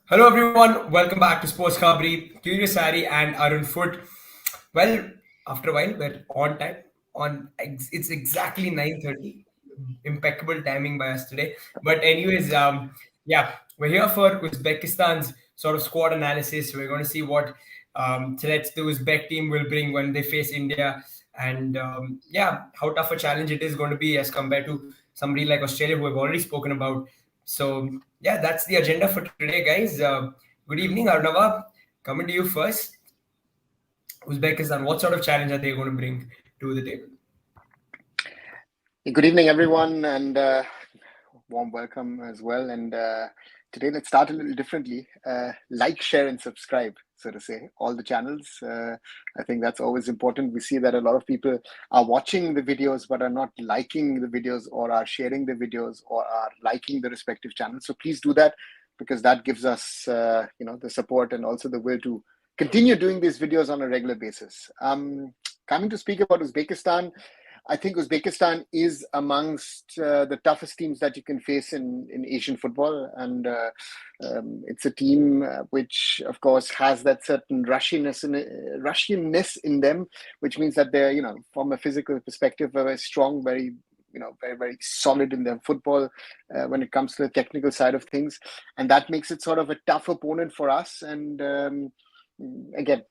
Hello everyone, welcome back to SportsKhabri. Curious Harry and Arun Foot. Well, after a while, we're on time. It's exactly 9:30. Impeccable timing by us today. But anyways, yeah, we're here for Uzbekistan's sort of squad analysis. We're going to see what threats the Uzbek team will bring when they face India, and yeah, how tough a challenge it is going to be as compared to somebody like Australia who we've already spoken about. So yeah, that's the agenda for today, guys. Good evening, Arnava. Coming to you first. Uzbekistan, what sort of challenge are they going to bring to the table? Good evening, everyone, and warm welcome as well. And today, let's start a little differently. Like, share, and subscribe, so to say, all the channels. I think that's always important. We see that a lot of people are watching the videos but are not liking the videos, or are sharing the videos, or are liking the respective channels. So please do that, because that gives us, the support and also the will to continue doing these videos on a regular basis. Coming to speak about Uzbekistan, I think Uzbekistan is amongst the toughest teams that you can face in Asian football, and it's a team which, of course, has that certain rushiness in them, which means that they're, from a physical perspective, very strong, very very solid in their football when it comes to the technical side of things, and that makes it sort of a tough opponent for us. And again,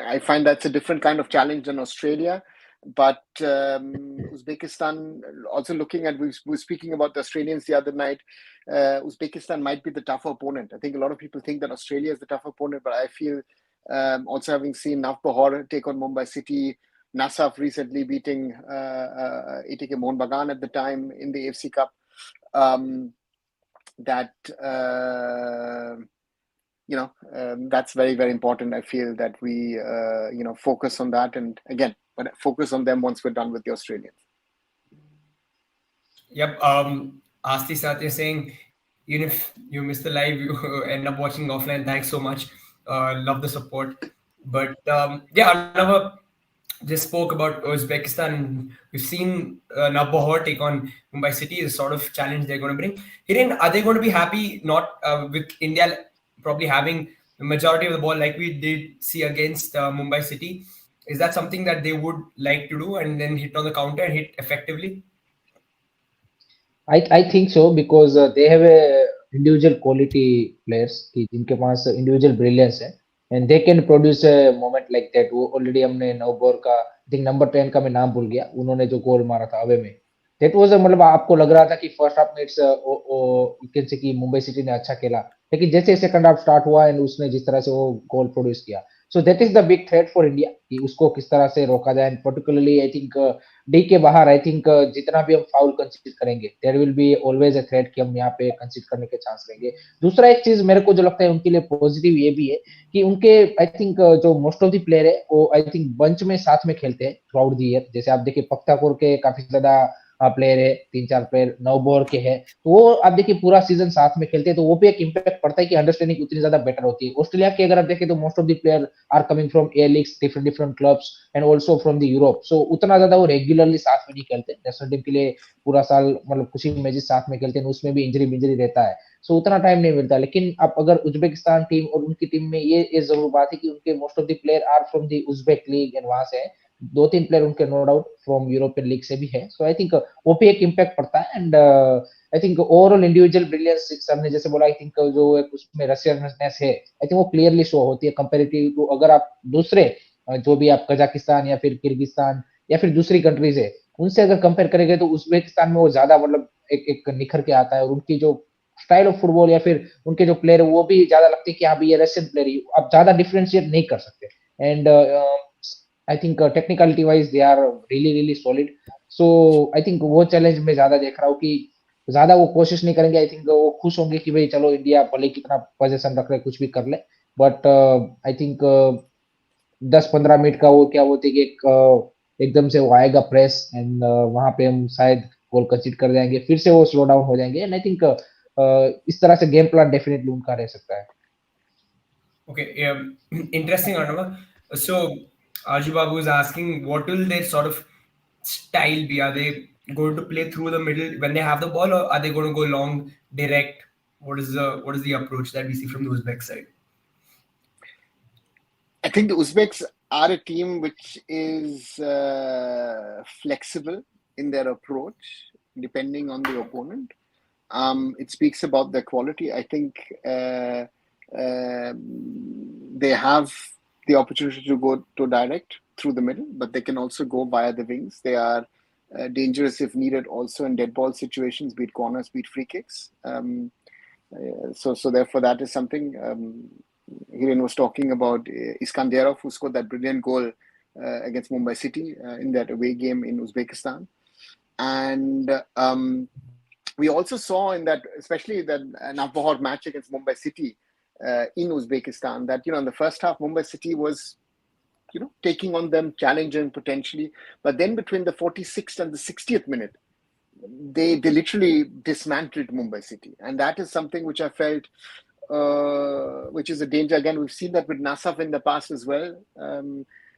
I find that's a different kind of challenge than Australia. But Uzbekistan, also looking at, we were speaking about the Australians the other night, Uzbekistan might be the tougher opponent. I think a lot of people think that Australia is the tougher opponent, but I feel, also having seen Navbahar take on Mumbai City, Nasaf recently beating ATK Mohun Bagan at the time in the AFC Cup, that's very, very important. I feel that we, focus on that, and again, but focus on them once we're done with the Australians. Yep. Asti Satya saying, even if you miss the live, you end up watching offline. Thanks so much. Love the support. But yeah, Arnava just spoke about Uzbekistan. We've seen Navbahar take on Mumbai City, the sort of challenge they're going to bring. Hiren, are they going to be happy not with India probably having the majority of the ball like we did see against Mumbai City? Is that something that they would like to do and then hit on the counter and hit effectively? I think so, because they have a individual quality players कि जिनके पास individual brilliance है, and they can produce a moment like that. वो already हमने नवबोर का I think number 10 का मैं नाम भूल गया, उन्होंने जो गोल मारा था अवे में, that was मतलब आपको लग रहा था कि फर्स्ट हाफ में you can say कि मुंबई सिटी ने अच्छा खेला, लेकिन जैसे सेकंड हाफ स्टार्ट हुआ एंड उसने जिस तरह से वो गोल प्रोड्यूस किया, so that is the big threat for India कि उसको किस तरह से रोका जाए. And particularly I think D के बाहर आई थिंक जितना भी हम फाउल कंसीड करेंगे, there will be always a threat कि हम यहाँ पे कंसीड करने के चांस रहेंगे. दूसरा एक चीज मेरे को जो लगता है उनके लिए पॉजिटिव ये भी है कि उनके आई थिंक जो मोस्ट ऑफ द प्लेयर है वो आई थिंक बंच में साथ में खेलते हैं थ्रू आउट द ईयर. जैसे आप देखिए पख्तापुर के काफी ज्यादा प्लेयर है, 3-4 प्लेयर नवबोर के हैं, तो वो आप देखिए पूरा सीजन साथ में खेलते हैं, तो वो भी एक इम्पैक्ट पड़ता है कि अंडरस्टैंडिंग उतनी ज्यादा बेटर होती है. ऑस्ट्रेलिया के अगर आप देखें तो most of the player are coming from a leagues, different clubs, and also from the Europe. So उतना ज्यादा वो रेगुलरली साथ में नहीं खेलते. नेशनल टीम के लिए पूरा साल मतलब कुछ ही मैचेस साथ में खेलते हैं, उसमें भी इंजरी रहता है, सो उतना टाइम नहीं मिलता. लेकिन अब अगर उज्बेकिस्तान टीम और उनकी टीम में ये जरूर बात है कि उनके most of the player are from the Uzbek league, and वहां से 2-3 प्लेयर उनके no doubt from European league से भी है. सो आई थिंक वो भी एक इम्पैक्ट पड़ता है. And I think overall individual brilliance sir ने जैसे बोला, आई थिंक जो एक उसमें रशियसनेस है आई थिंक वो क्लियरली शो होती है कंपैरेटिव टू अगर आप दूसरे जो भी आप कजाकिस्तान या फिर किर्गिस्तान या फिर दूसरी कंट्रीज है उनसे अगर कंपेयर करेंगे, तो उज्बेकिस्तान में वो ज्यादा मतलब एक निखर के आता है, और उनकी जो स्टाइल ऑफ फुटबॉल या फिर उनके जो प्लेयर है वो भी ज्यादा लगते हैं कि हाँ ये रशियन प्लेयर है, आप ज्यादा डिफरेंशिएट नहीं कर सकते. And I think technicality wise they are really solid. So I think वो चैलेंज में ज्यादा देख रहा हूँ कि ज्यादा वो कोशिश नहीं करेंगे. आई थिंक वो खुश होंगे कि भाई चलो इंडिया भले कितना पोजीशन रख ले कुछ भी कर ले, बट आई थिंक 10-15 मिनट का वो क्या बोलते कि एकदम से वो आएगा प्रेस, एंड वहां पे हम शायद गोल कंसीड कर जाएंगे, फिर से वो स्लो डाउन हो जाएंगे. एंड आई थिंक इस तरह से गेम प्लान डेफिनेटली उनका रह सकता है. Okay, interesting, Arnava. So Arju Babu is asking, what will their sort of style be? Are they going to play through the middle when they have the ball, or are they going to go long, direct? What is the approach that we see from the Uzbek side? I think the Uzbeks are a team which is flexible in their approach, depending on the opponent. It speaks about their quality. I think they have the opportunity to go to direct through the middle, but they can also go via the wings. They are dangerous if needed, also in dead ball situations, be it corners, be it free kicks. So therefore, that is something. Hiren was talking about Iskanderov, who scored that brilliant goal against Mumbai City in that away game in Uzbekistan. And we also saw in that, especially that Navbahar match against Mumbai City in Uzbekistan, that, in the first half, Mumbai City was, taking on them, challenging potentially. But then between the 46th and the 60th minute, they literally dismantled Mumbai City. And that is something which I felt, which is a danger. Again, we've seen that with Nasaf in the past as well.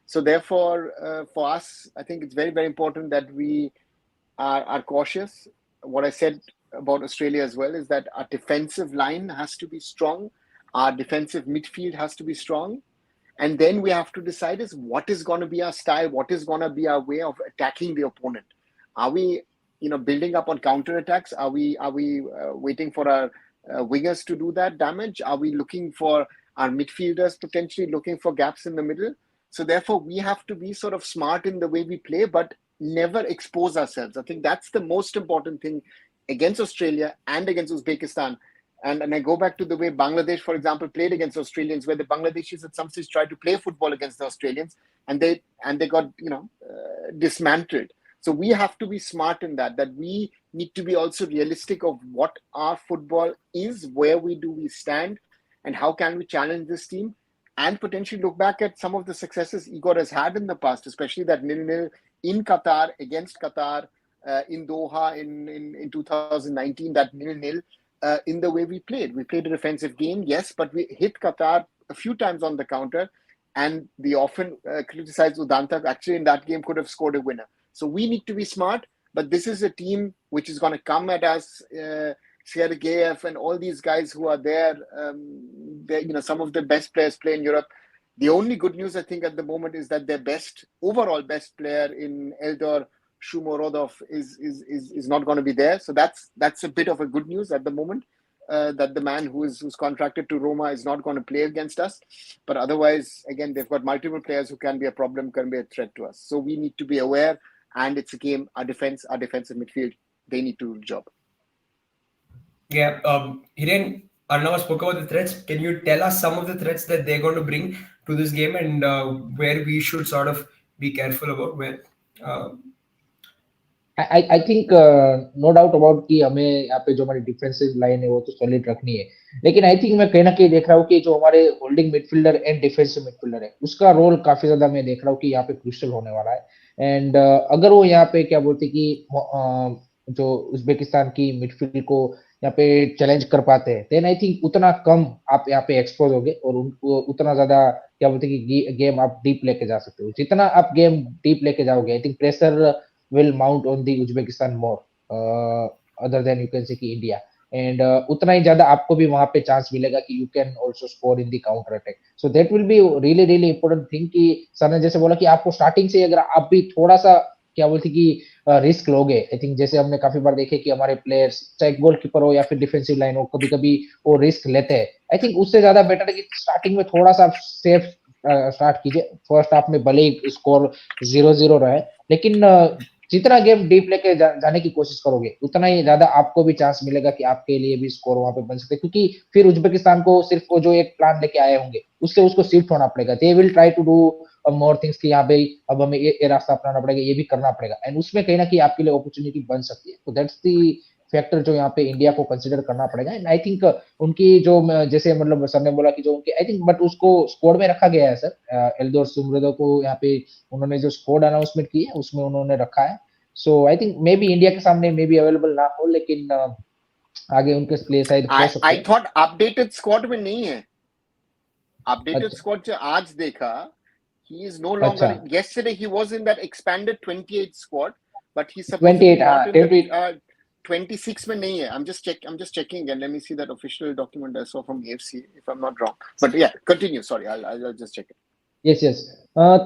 So therefore, for us, I think it's very, very important that we are cautious. What I said about Australia as well is that our defensive line has to be strong. Our defensive midfield has to be strong. And then we have to decide is what is going to be our style, what is going to be our way of attacking the opponent. Are we, building up on counterattacks? Are we waiting for our wingers to do that damage? Are we looking for our midfielders potentially looking for gaps in the middle? So therefore, we have to be sort of smart in the way we play, but never expose ourselves. I think that's the most important thing against Australia and against Uzbekistan. And I go back to the way Bangladesh, for example, played against Australians, where the Bangladeshis at some stage tried to play football against the Australians, and they got dismantled. So we have to be smart in that we need to be also realistic of what our football is, where we stand, and how can we challenge this team, and potentially look back at some of the successes Igor has had in the past, especially that 0-0 in Qatar against Qatar, in Doha in 2019, that 0-0. In the way we played. We played a defensive game, yes, but we hit Qatar a few times on the counter, and the often criticized Udanta actually in that game could have scored a winner. So we need to be smart, but this is a team which is going to come at us. Sergeyev and all these guys who are there, some of the best players play in Europe. The only good news I think at the moment is that their overall best player in Eldor Shumorodov is not going to be there. So that's a bit of a good news at the moment, that the man who's contracted to Roma is not going to play against us. But otherwise, again, they've got multiple players who can be a problem, can be a threat to us. So we need to be aware, and it's a game, our defensive midfield, they need to do the job. Yeah, Hiren, Arnav spoke about the threats. Can you tell us some of the threats that they're going to bring to this game, and where we should sort of be careful about where? I think no doubt about कि हमें यहाँ पे जो हमारी defensive line है वो तो solid रखनी है, लेकिन आई थिंक मैं कहीं ना कहीं देख रहा हूँ कि जो हमारे holding midfielder and defensive midfielder है उसका रोल काफी ज्यादा मैं देख रहा हूँ कि यहाँ पे क्रूशियल होने वाला है. एंड अगर वो यहाँ पे क्या बोलते कि जो उज्बेकिस्तान की मिडफील्ड को यहाँ पे चैलेंज कर पाते हैं, देन आई थिंक उतना कम आप यहाँ पे एक्सपोज होगे और उतना ज्यादा क्या बोलते कि गेम आप डीप लेके जा सकते हो. जितना आप गेम डीप लेके जाओगे, I think pressure will mount on the Uzbekistan more, other than you can say कि India, and उतना ही ज्यादा आपको भी वहां पे चांस मिलेगा कि you can also score in the counter attack. So that will be really really important thing कि सर ने जैसे बोला कि आपको स्टार्टिंग से अगर आप भी थोड़ा सा क्या बोलते कि रिस्क लोगे, आई थिंक जैसे हमने काफी बार देखे कि हमारे प्लेयर्स चाहे गोलकीपर हो या फिर डिफेंसिव लाइन हो, कभी कभी वो रिस्क लेते हैं. आई थिंक उससे ज्यादा बेटर है कि स्टार्टिंग में थोड़ा सा सेफ स्टार्ट कीजिए. फर्स्ट हाफ में भले ही स्कोर 0-0 रहे, लेकिन जितना गेम डीप लेके जाने की कोशिश करोगे उतना ही ज्यादा आपको भी चांस मिलेगा कि आपके लिए भी स्कोर वहां पे बन सकते, क्योंकि फिर उज्बेकिस्तान को सिर्फ वो जो एक प्लान लेके आए होंगे उससे उसको शिफ्ट होना पड़ेगा. They will try to do more things कि यहाँ पे अब हमें ये रास्ता अपनाना पड़ेगा, ये भी करना पड़ेगा, एंड उसमें कहीं ना कहीं आपके लिए अपॉर्चुनिटी बन सकती है. तो दैट्स दी फैक्टर जो यहाँ पे इंडिया को कंसीडर करना पड़ेगा. एंड आई थिंक उनकी जो जैसे मतलब सर ने बोला कि जो उनके आई थिंक बट उसको स्क्वाड में रखा गया है सर, एल्दोर सुमरेदो को यहाँ पे उन्होंने जो स्क्वाड अनाउंसमेंट की है उसमें उन्होंने रखा है. So I think maybe India के सामने मे बी अवेलेबल ना हो, लेकिन आगे उनके प्ले शायद हो सकते हैं. आई थॉट अपडेटेड स्क्वाड में नहीं है. अपडेटेड स्क्वाड जो आज देखा, he is no longer. Yesterday he was in that expanded 28 squad, but he's supposedly 28 not in 28 the 26 में नहीं है. I'm just checking and let me see that official document I saw from AFC if I'm not wrong. But yeah, continue. Sorry, I'll just check it. Yes yes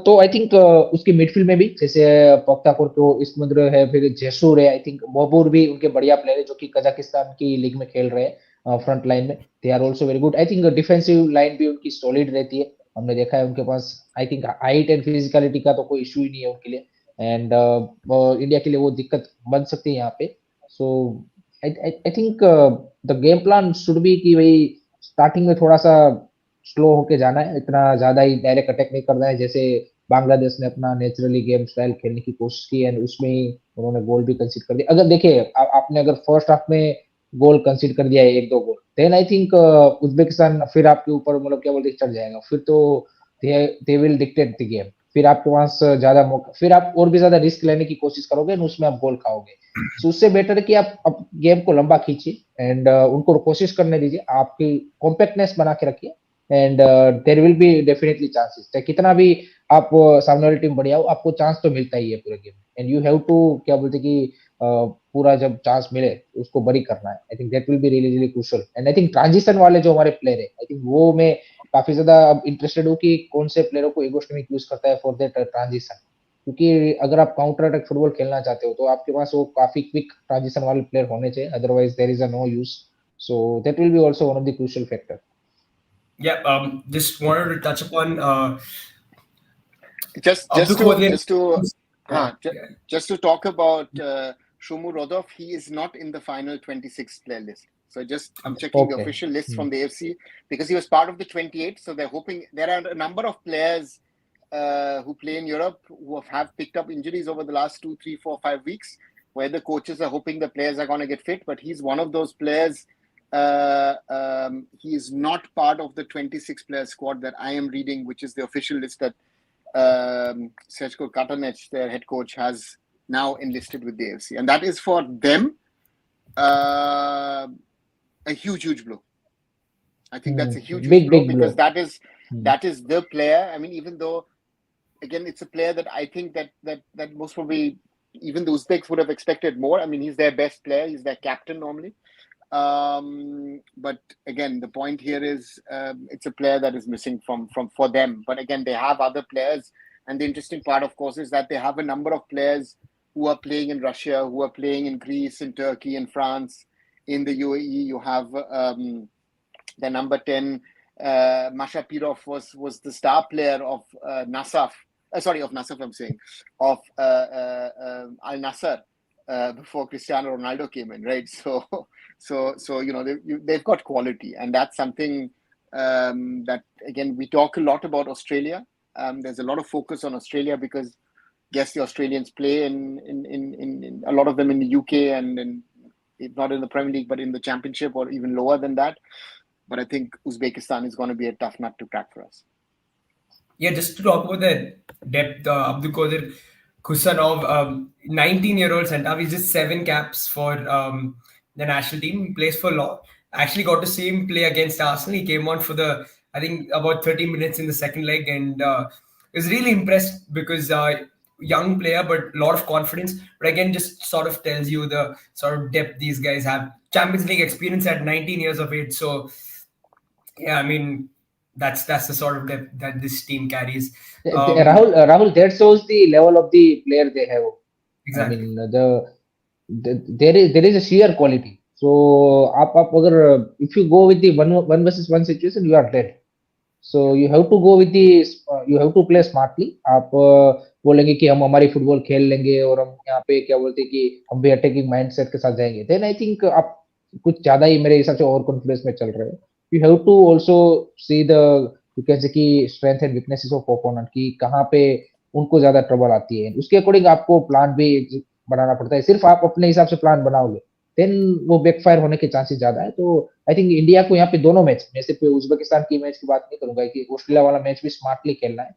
तो I think उसके midfield में भी जैसे पोक्तापुर तो Iskander है, फिर जेसूर है, I think बोबूर भी उनके बढ़िया प्लेयर है जो कि कजाकिस्तान की लीग में खेल रहे हैं फ्रंट लाइन में. They are also very good. I think defensive line भी उनकी सॉलिड रहती है. हमने देखा है उनके पास I think height and physicality का तो कोई इशू ही नहीं है उनके लिए. एंड इंडिया के लिए वो दिक्कत बन सकती है यहाँ पे. So I think the game plan should be कि भाई स्टार्टिंग में थोड़ा सा स्लो होके जाना है, इतना ज्यादा ही डायरेक्ट अटैक नहीं करना है. जैसे बांग्लादेश ने अपना नेचुरली गेम स्टाइल खेलने की कोशिश की एंड उसमें ही उन्होंने गोल भी कंसीड कर दिया. अगर देखिए आपने अगर फर्स्ट हाफ में गोल कंसीड कर दिया है 1-2 गोल, देन आई थिंक उज्बेकिस्तान फिर आपके ऊपर मतलब क्या बोलते चढ़ जाएगा. फिर तो they will dictate the game. फिर आपके पास ज्यादा मौका, फिर आप और भी ज्यादा रिस्क लेने की कोशिश करोगे और उसमें आप गोल खाओगे. तो उससे बेटर है कि आप गेम को लंबा खींचिए एंड उनको कोशिश करने दीजिए. आपकी कॉम्पैक्टनेस बना के रखिए and there will be definitely chances. कितना भी आप सामने वाली टीम बढ़िया हो, आपको चांस तो मिलता ही है पूरे गेम में. एंड यू हैव टू क्या बोलते कि पूरा जब चांस मिले उसको बरी करना है. I think that will be really really crucial. And I think transition वाले जो हमारे प्लेयर है, आई थिंक वो मैं काफी ज्यादा इंटरेस्टेड हूँ कि कौन से प्लेयरों को ईगो स्ट्रीमिंग यूज करता है फॉर दैट ट्रांजिशन. क्योंकि अगर आप काउंटर अटैक फुटबॉल खेलना चाहते हो तो आपके पास वो काफी क्विक ट्रांजिशन वाले प्लेयर होने चाहिए, otherwise there is a no use. So that will be also one of the crucial factor. Yeah, just wanted to touch upon Just Abdul to Qadir. just to Yeah, ju- yeah. just to talk about Shumu Rodov, he is not in the final 26 player list. So I'm checking the Okay. official list from the AFC because he was part of the 28. So they're hoping there are a number of players who play in Europe who have picked up injuries over the last 2, 3, 4, 5 weeks, where the coaches are hoping the players are going to get fit. But he's one of those players. He is not part of the 26 player squad that I am reading, which is the official list that Srečko Katanec, their head coach, has now enlisted with the AFC, and that is for them a huge blow. I think that's a huge blow because that is the player. I mean, even though again it's a player that I think that most probably even the Uzbeks would have expected more. I mean, he's their best player. He's their captain normally. But again, the point here is it's a player that is missing from for them. But again, they have other players, and the interesting part, of course, is that they have a number of players who are playing in Russia, who are playing in Greece, in Turkey, in France, in the UAE. You have the number 10, Masha Pirov was the star player of Nasaf. Of Nasaf, I'm saying, of Al Nassr before Cristiano Ronaldo came in, right? So you know they've got quality, and that's something that again we talk a lot about Australia. There's a lot of focus on Australia because yes, the Australians play in a lot of them in the UK and not in the Premier League, but in the Championship or even lower than that. But I think Uzbekistan is going to be a tough nut to crack for us. Yeah, just to talk about the depth, Abdul Qadir Kusanov, 19-year-old centre, he's just 7 caps for the national team. He plays for Law. I actually got to see him play against Arsenal. He came on for I think, about 30 minutes in the second leg, and was really impressed because young player, but a lot of confidence. But again, just sort of tells you the sort of depth these guys have. Champions League experience at 19 years of age. So, yeah, I mean, that's the sort of depth that this team carries. Rahul, that shows the level of the player they have. Exactly. I mean, there is a sheer quality. So, if you go with the one versus one situation, you are dead. So you have to go with you have to play smartly. आप बोलेंगे कि हम हमारी football खेल लेंगे और हम यहाँ पे क्या बोलते हैं कि हम भी अटैकिंग माइंडसेट के साथ जाएंगे. Then I think आप कुछ ज्यादा ही मेरे हिसाब से ओवर कॉन्फिडेंस में चल रहे हो. You have to also see you can say कि strength and weaknesses of opponent की कहाँ पे उनको ज्यादा ट्रबल आती है. उसके अकॉर्डिंग आपको प्लान भी बनाना पड़ता है. सिर्फ आप अपने हिसाब से प्लान बनाओगे देन वो बैकफायर होने के चांसेस ज्यादा है. तो आई थिंक इंडिया को यहाँ पे दोनों मैच, मैं सिर्फ उज्बेकिस्तान की मैच की बात नहीं करूंगा कि ऑस्ट्रेलिया वाला मैच भी स्मार्टली खेलना है,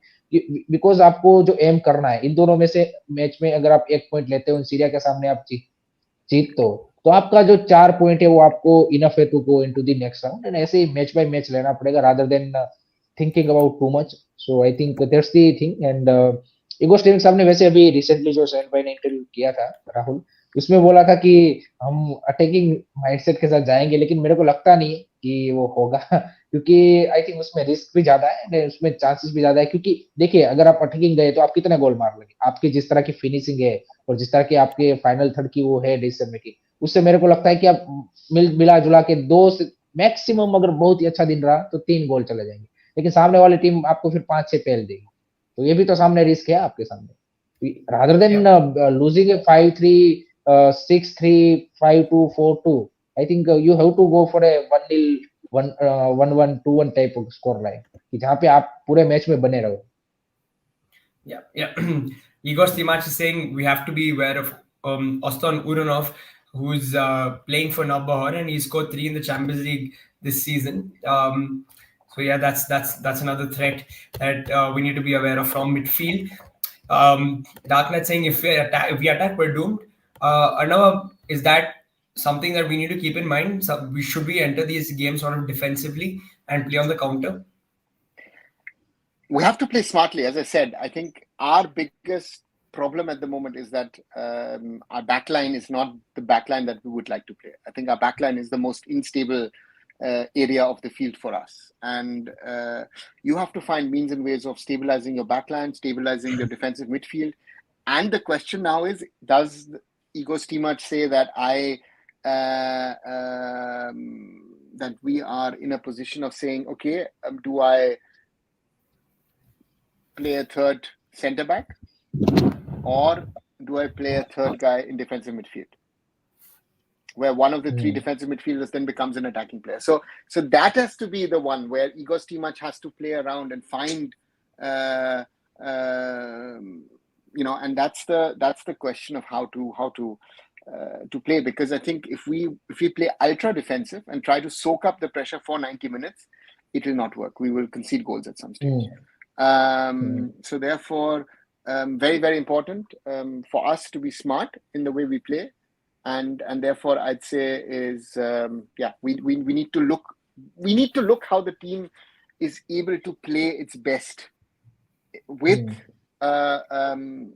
बिकॉज आपको जो एम करना है इन दोनों में से मैच में अगर आप 1 पॉइंट लेते हो सीरिया के सामने आप जीत तो आपका जो 4 पॉइंट है वो आपको इनफ है to go into the next round. And ऐसे ही मैच बाय मैच लेना पड़ेगा rather than thinking about too much. So I think that's the thing. And Igor Stimac साहब ने वैसे अभी रिसेंटली जो सैन भाई ने इंटरव्यू किया था राहुल, उसमें बोला था कि हम अटैकिंग माइंडसेट के साथ जाएंगे, लेकिन मेरे को लगता नहीं है कि वो होगा क्योंकि आई थिंक उसमें रिस्क भी ज्यादा है, उसमें चांसेस भी ज्यादा है, क्योंकि देखिए अगर आप अटैकिंग गए तो आप कितने गोल मार लोगे, आपकी जिस तरह की फिनिशिंग है और जिस तरह की आपके फाइनल थर्ड की वो है डिसीजन मेकिंग, उससे मेरे को लगता है कि आप मिला जुला के 2 से मैक्सिमम, अगर बहुत ही अच्छा दिन रहा तो 3 गोल चले जाएंगे, लेकिन सामने वाली टीम आपको फिर 5-6 पेल देगी, तो ये भी तो सामने रिस्क है आपके सामने, rather than Yeah. losing a 5-3, 6-3, 5-2, 4-2. I think you have to go for a 1-0, 1-1, 2-1 type of score line, कि जहाँ पे आप पूरे मैच में बने रहो. Yeah. Igor Stimac is saying we have to be aware of Oston Uranov, who's playing for Nabahar, and he scored 3 in the Champions League this season. So yeah, that's another threat that we need to be aware of from midfield. Darknet saying if we attack, we're doomed. Arnav, is that something that we need to keep in mind? So should we enter these games sort of defensively and play on the counter? We have to play smartly. As I said, I think our biggest problem at the moment is that our backline is not the backline that we would like to play. I think our backline is the most unstable area of the field for us. And you have to find means and ways of stabilizing your backline, stabilizing your defensive midfield. And the question now is, does Igor Stimac say that that we are in a position of saying, okay, do I play a third centre back, or do I play a third guy in defensive midfield, where one of the 3 defensive midfielders then becomes an attacking player? So that has to be the one where Igor Stimac has to play around and find, and that's the question of how to play, because I think if we play ultra defensive and try to soak up the pressure for 90 minutes, it will not work. We will concede goals at some stage. So therefore, very, very important for us to be smart in the way we play, and therefore I'd say is we need to look how the team is able to play its best with the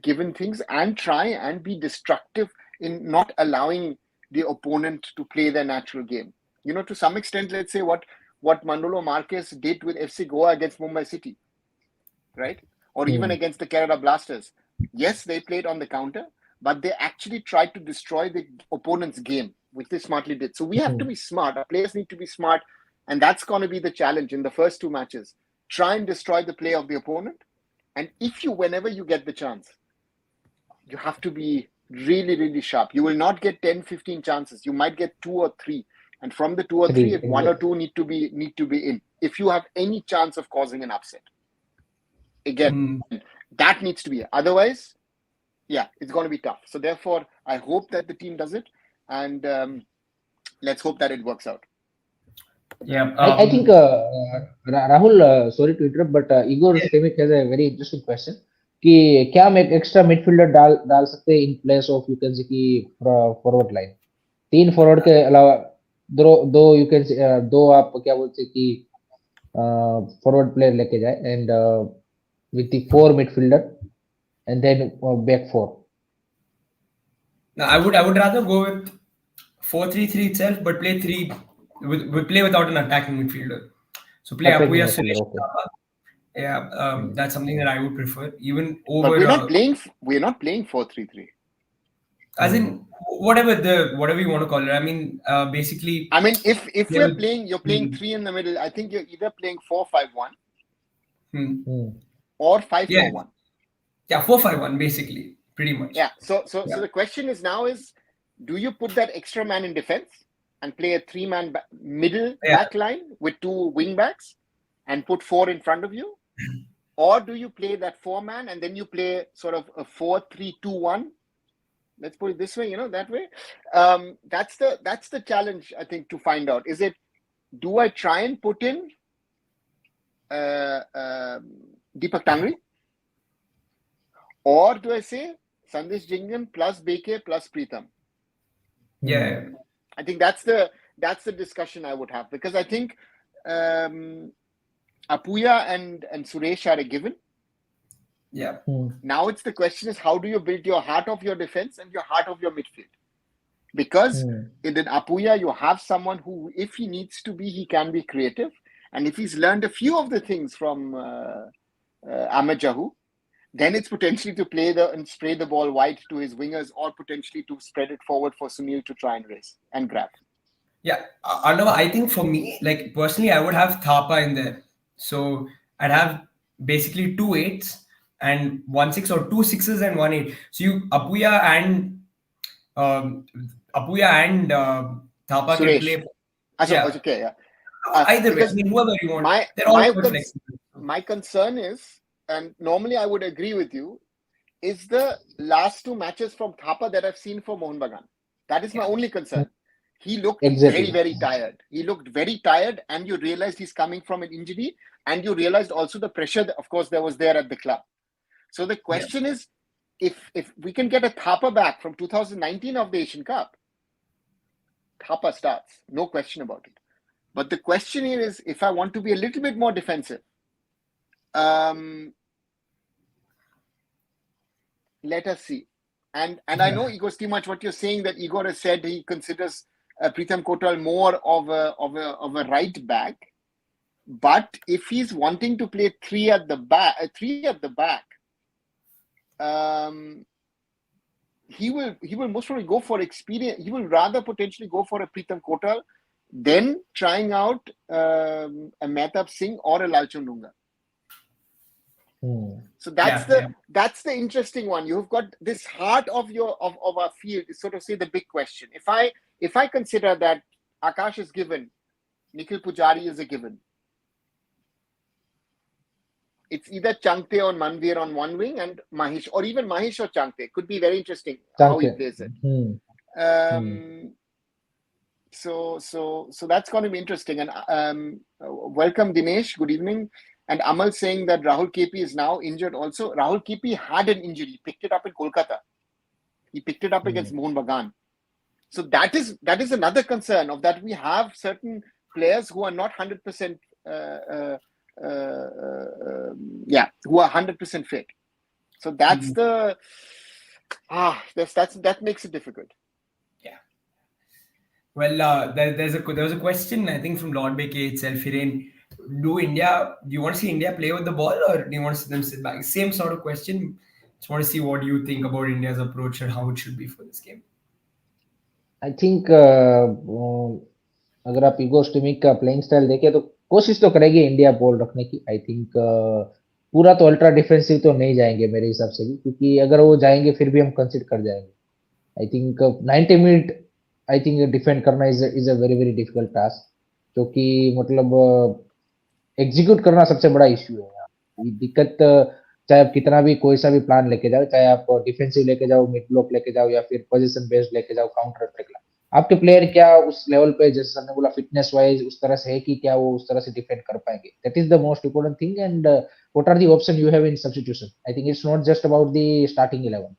given things, and try and be destructive in not allowing the opponent to play their natural game. To some extent, let's say what Manolo Marquez did with FC Goa against Mumbai City, right? Or even against the Kerala Blasters. Yes, they played on the counter, but they actually tried to destroy the opponent's game, which they smartly did. So we have to be smart. Our players need to be smart, and that's going to be the challenge in the first 2 matches. Try and destroy the play of the opponent, and whenever you get the chance, you have to be really, really sharp. You will not get 10, 15 chances. You might get 2 or 3. And from the 2 or 3, if 1 or 2 need to be in, if you have any chance of causing an upset, again, that needs to be. Otherwise, it's going to be tough. So therefore, I hope that the team does it, and let's hope that it works out. Yeah, I think Rahul, sorry to interrupt, but Igor Stimac has a very interesting question. कि क्या हम एक extra midfielder डाल सकते हैं in place of you can say की forward line, 3 forward के अलावा दो यू कैन से 2 आप क्या बोलते हैं कि फॉरवर्ड प्लेयर लेके जाए, and with the 4 midfielder and then back 4. Now, I would rather go with 4-3-3 itself, but play play without an attacking midfielder. So play Attacking Apuya, midfielder, Suresh. okay. That's something that I would prefer, even over. But we're not playing 4-3-3. As in whatever you want to call it. I mean, basically. I mean, if you're playing 3 in the middle. I think you're either playing 4-5-1 or 5-4-1. Yeah, 4-5-1 basically, pretty much. Yeah. So the question is now is, do you put that extra man in defense and play a 3-man middle back line with 2 wing backs and put 4 in front of you, or do you play that 4-man and then you play sort of a 4-3-2-1? Let's put it this way, that way. That's the challenge, I think, to find out. Is it, do I try and put in Deepak Tangri, or do I say Sandesh Jhingan plus Beke plus Preetham? Yeah. I think that's the discussion I would have, because I think Apuya and Suresh are a given. Yeah. Now it's the question is how do you build your heart of your defense and your heart of your midfield? Because in Apuya, you have someone who, if he needs to be, he can be creative. And if he's learned a few of the things from Ahmed Jahu, then it's potentially to play and spray the ball wide to his wingers, or potentially to spread it forward for Sunil to try and race and grab. Yeah, Arnav, I think for me, like personally, I would have Thapa in there. So I'd have basically two eights and 1 6, or 2 6s and 1 8. So you um, Apuya and Thapa can Suresh. play. So, Yeah, okay, yeah. either way. I Because mean, whoever you want, my they're all my quite flexible. my concern is, and normally I would agree with you, is the last two matches from Thapa that I've seen for Mohun Bagan. That is my only concern. He looked Exactly. very tired. He looked very tired, and you realized he's coming from an injury, and you realized also the pressure that, of course, there was there at the club. So the question is, if we can get a Thapa back from 2019 of the Asian Cup, Thapa starts, no question about it. But the question here is, if I want to be a little bit more defensive, let us see. And I know Igor too much what you're saying, that Igor has said he considers Pritham Kotal more of a right back. But if he's wanting to play three at the back, he will most probably go for experience. He will rather potentially go for a Pritham Kotal than trying out a Mehtab Singh or a Lalchand Dunga. So that's the interesting one. You've got this heart of our field is sort of say the big question. If I consider that Akash is given, Nikhil Pujari is a given. It's either Changte or Manvir on one wing and Mahesh, or even Mahesh or Changte. Could be very interesting how he plays it. So that's going to be interesting. And welcome Dinesh. Good evening. And Amal saying that Rahul KP is now injured also. Rahul KP had an injury. He picked it up in Kolkata. He picked it up against Mohun Bagan. So that is another concern of that we have certain players who are not 100% who are 100% fit. So that's that makes it difficult. Yeah. Well, there was a question, I think, from Lord Beke itself, Hiren. Do you want to see India play with the ball, or do you want to see them sit back? Same sort of question. Just want to see what you think about India's approach and how it should be for this game. I think अगर आप ego स्टिमिक का playing style देखें तो कोशिश तो करेगी India ball रखने की. आई थिंक पूरा तो अल्ट्रा डिफेंसिव तो नहीं जाएंगे मेरे हिसाब से भी, क्योंकि अगर वो जाएंगे फिर भी हम कंसीडर कर जाएंगे. I think 90 minute I think defend करना is a very very difficult task, जो कि मतलब एग्जीक्यूट करना सबसे बड़ा इश्यू है यहाँ. दिक्कत चाहे आप कितना भी कोई सा भी प्लान लेके जाओ, चाहे आप डिफेंसिव लेके जाओ, मिड ब्लॉक लेके जाओ, या फिर पोजीशन बेस्ड लेके जाओ, काउंटर अटैक, आपके प्लेयर क्या उस लेवल पे, जैसे सर ने बोला, फिटनेस वाइज उस तरह से है कि क्या वो उस तरह से डिफेंड कर पाएंगे. That is the most important thing. And what are the option you have in substitution. I think it's not just about the starting 11,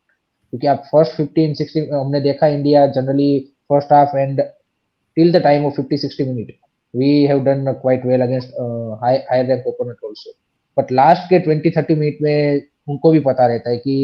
क्योंकि आप फर्स्ट 15-16 हमने देखा India generally first half and till the time of 50-60 minutes we have done quite well against higher rank opponent also, but last के 20-30 minute में उनको भी पता रहता है कि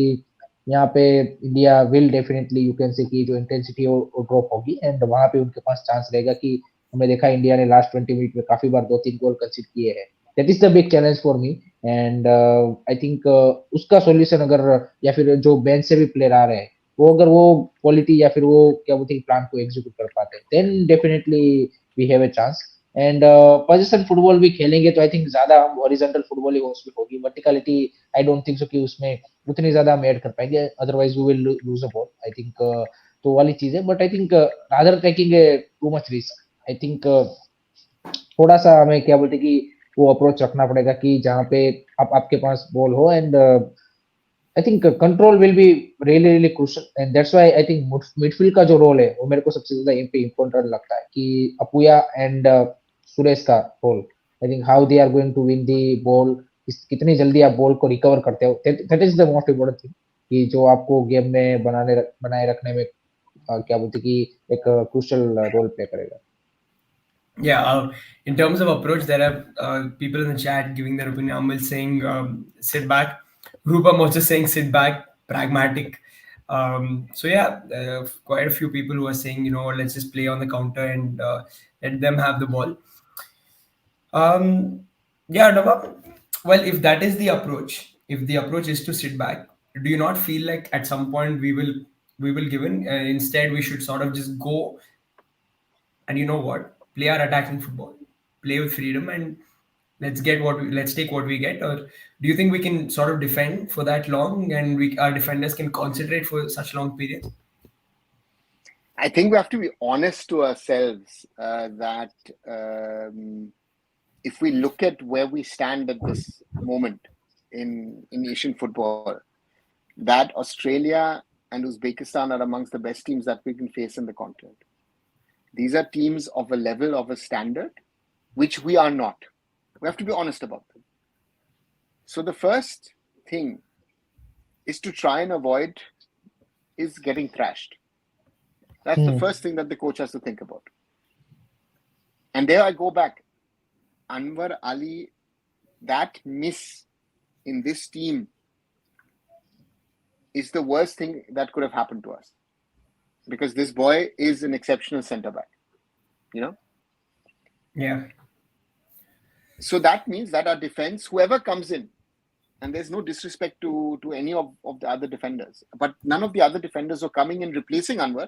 यहाँ पे India will definitely, you can say कि जो इंटेंसिटी वो ड्रॉप होगी, एंड वहां पे उनके पास चांस रहेगा. कि हमने देखा इंडिया ने लास्ट 20 मिनट में काफी बार 2-3 गोल कंसीड किए हैं. That is the big challenge for me. And I think उसका सॉल्यूशन अगर, या फिर जो बेंच से भी प्लेयर आ रहे हैं, वो अगर वो क्वालिटी या फिर वो क्या बोलते हैं प्लान को एग्जीक्यूट कर पाते हैं, then definitely we have a chance. And position football भी खेलेंगे तो आई थिंक ज्यादा हम हॉरिजॉन्टल फुटबॉल ही उसमें होगी. Verticality I don't think so कि उसमें उतनी ज्यादा हम ऐड कर पाएंगे, otherwise we will lose a ball. I think तो वाली चीज है. But I think rather taking too much risk. I think थोड़ा सा हमें क्या बोलते कि वो अप्रोच रखना पड़ेगा कि जहाँ पे आपके पास बॉल हो. And I think control will be really really crucial, and that's why I think midfield का जो रोल है वो मेरे को सबसे ज्यादा इम्पोर्टेंट लगता है. कि अपुया एंड सुरेश का role, I think how they are going to win the ball, कितनी जल्दी आप बॉल को रिकवर करते हो, that is the most important thing. कि जो आपको गेम में बनाए रखने में क्या बोलते कि एक क्रूशियल रोल प्ले करेगा. Yeah, in terms of approach, there are people in the chat giving their opinion. Amil saying sit back. Rupam also saying sit back, pragmatic. So yeah, quite a few people who are saying, let's just play on the counter and let them have the ball. Um, yeah, Nawab. Well, if that is the approach, if the approach is to sit back, do you not feel like at some point we will give in? Instead, we should sort of just go and play our attacking football, play with freedom, and let's take what we get. Or do you think we can sort of defend for that long, and our defenders can concentrate for such long periods? I think we have to be honest to ourselves that if we look at where we stand at this moment in Asian football, that Australia and Uzbekistan are amongst the best teams that we can face in the continent. These are teams of a level, of a standard, which we are not. We have to be honest about them. So the first thing is to try and avoid is getting thrashed. That's the first thing that the coach has to think about. And there I go back. Anwar Ali, that miss in this team is the worst thing that could have happened to us. Because this boy is an exceptional centre back. Yeah. So that means that our defense, whoever comes in, and there's no disrespect to any of the other defenders, but none of the other defenders who are coming in replacing Anwar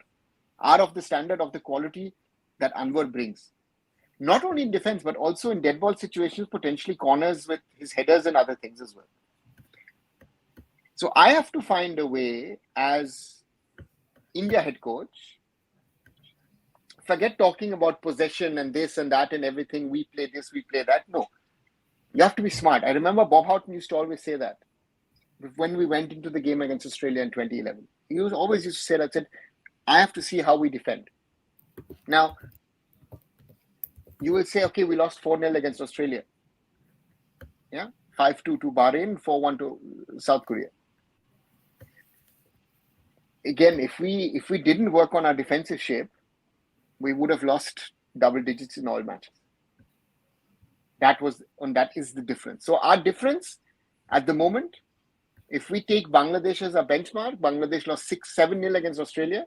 are of the standard, of the quality that Anwar brings. Not only in defense, but also in dead ball situations, potentially corners with his headers and other things as well. So I have to find a way as India head coach. Forget talking about possession and this and that and everything. We play this, we play that. No. You have to be smart. I remember Bob Houghton used to always say that when we went into the game against Australia in 2011. He always used to say that, said, I have to see how we defend. Now, you will say, okay, we lost 4-0 against Australia. Yeah, 5-2 to Bahrain, 4-1 to South Korea. Again, if we didn't work on our defensive shape, we would have lost double digits in all matches. That is the difference. So our difference at the moment, if we take Bangladesh as a benchmark, Bangladesh lost 6-7-0 against Australia.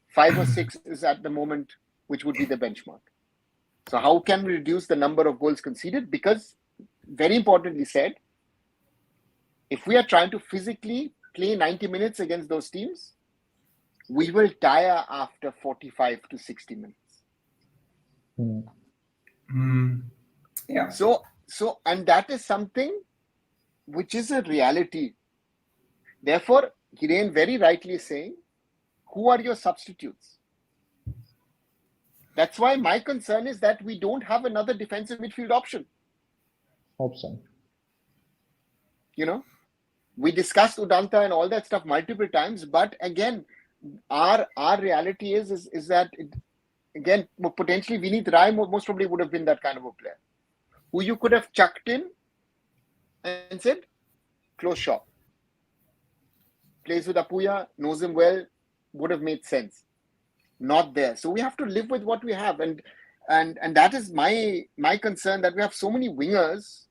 5 or 6 is at the moment, which would be the benchmark. So how can we reduce the number of goals conceded? Because, very importantly said, if we are trying to physically play 90 minutes against those teams, we will tire after 45 to 60 minutes. Yeah. So, and that is something which is a reality. Therefore, Hiren very rightly is saying, who are your substitutes? That's why my concern is that we don't have another defensive midfield option. We discussed Udanta and all that stuff multiple times, but again, our reality is that again, potentially Vineet Rai most probably would have been that kind of a player who you could have chucked in and said, close shop. Plays with Apuya, knows him well, would have made sense. Not there. So we have to live with what we have. And that is my concern, that we have so many wingers.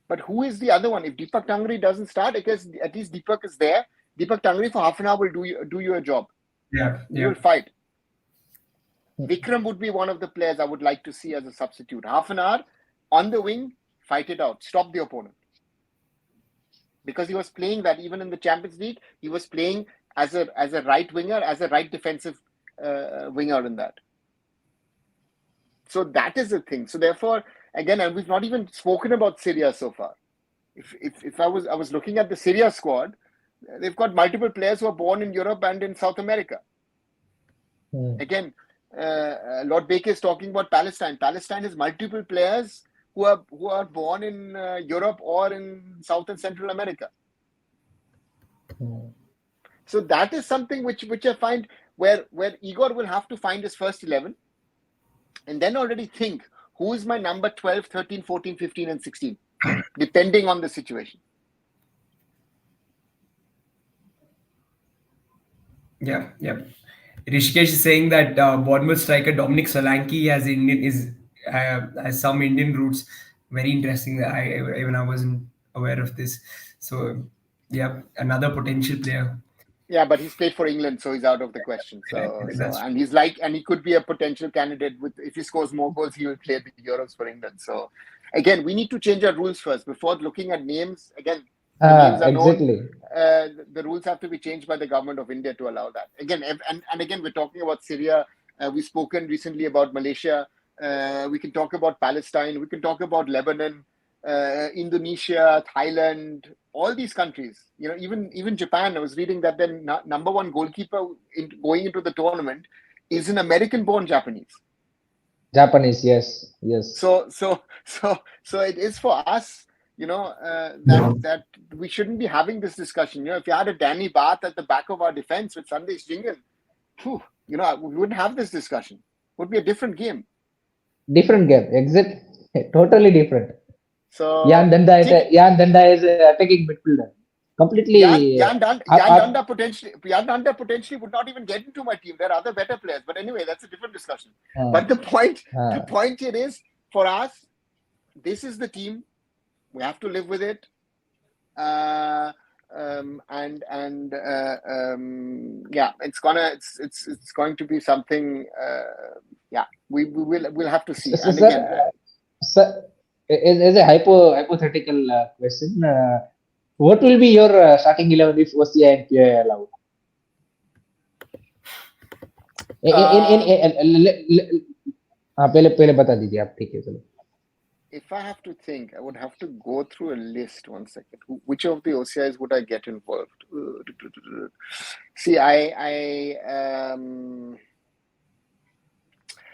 But who is the other one? If Deepak Tangri doesn't start, I guess at least Deepak is there. Deepak Tangri for half an hour will do you a job. Yeah. You will fight. Vikram would be one of the players I would like to see as a substitute. Half an hour on the wing, fight it out, stop the opponent. Because he was playing that even in the Champions League, he was playing as a right winger, as a right defensive winger in that. So that is the thing. So therefore, again, and we've not even spoken about Syria so far. If I was looking at the Syria squad, they've got multiple players who are born in Europe and in South America. Again, Lord Baker is talking about Palestine. Palestine has multiple players who are born in Europe or in South and Central America. So that is something which I find where Igor will have to find his first 11 and then already think, who is my number 12, 13, 14, 15 and 16, depending on the situation. Yeah. Rishikesh is saying that Bournemouth striker Dominic Solanke has some Indian roots. Very interesting. I wasn't aware of this. So yeah, another potential player. Yeah, but he's played for England, so he's out of the question. That's And he's like, and he could be a potential candidate with, if he scores more goals, he will play the Euros for England. So again, we need to change our rules first before looking at names. Again, the names are known. Exactly. The rules have to be changed by the government of India to allow that. Again, and again, we're talking about Syria. We've spoken recently about Malaysia. We can talk about Palestine. We can talk about Lebanon, Indonesia, Thailand, all these countries. You know, even Japan. I was reading that their number one goalkeeper going into the tournament is an American-born Japanese. Japanese, yes. So it is for us, you know, that we shouldn't be having this discussion. You know, if you had a Danny Bath at the back of our defense with Sandesh Jingan, you know, we wouldn't have this discussion. It would be a different game. Different game, exactly. Totally different. So Jan Danda is an attacking midfielder. Completely. Jan Danda potentially would not even get into my team. There are other better players, but anyway, that's a different discussion. But the point here is, for us, this is the team. We have to live with it. Yeah, it's going to be something. Yeah, we'll have to see. And again, as a hypothetical question, what will be your starting 11 if OCI and PI are allowed? पहले बता दीजिए आप, ठीक है चलो. If I have to think, I would have to go through a list. 1 second. Which of the OCIs would I get involved? See,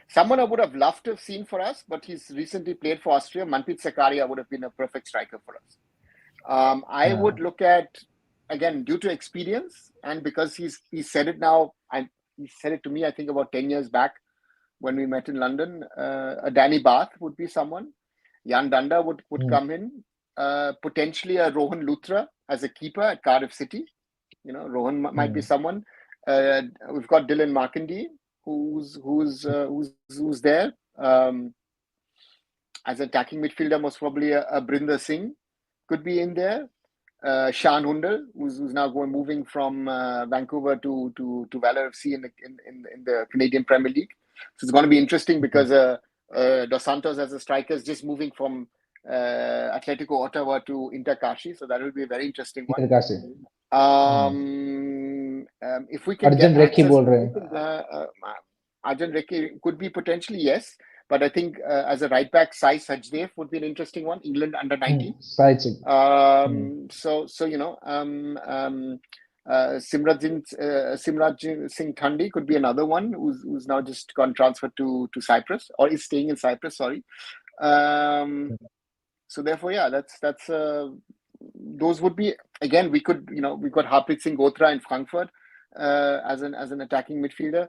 someone I would have loved to have seen for us, but he's recently played for Austria. Manpreet Zakaria would have been a perfect striker for us. I would look at, again, due to experience, and because he's said it now, he said it to me, I think about 10 years back when we met in London. A Danny Bath would be someone. Jan Danda would come in. Potentially a Rohan Luthra as a keeper at Cardiff City. You know, Rohan might be someone. We've got Dylan Markandi, who's there. As an attacking midfielder, most probably a Brinder Singh could be in there. Shan Hundal, who's now moving from Vancouver to Valor FC in the Canadian Premier League. So it's going to be interesting because Dos Santos as a striker is just moving from Atletico Ottawa to Inter Kashi. So that will be a very interesting one. If we can Arjun get Rekhi bol rahe Arjun Rekhi could be potentially, yes. But I think as a right back, Sai Sajdev would be an interesting one. England under 19. So you know, Simraj Singh Thandi could be another one who's now just gone transferred to Cyprus, or is staying in Cyprus. Sorry. So therefore, yeah, that's those would be, again, we could, you know, we've got Harpreet Singh Gotra in Frankfurt as an attacking midfielder.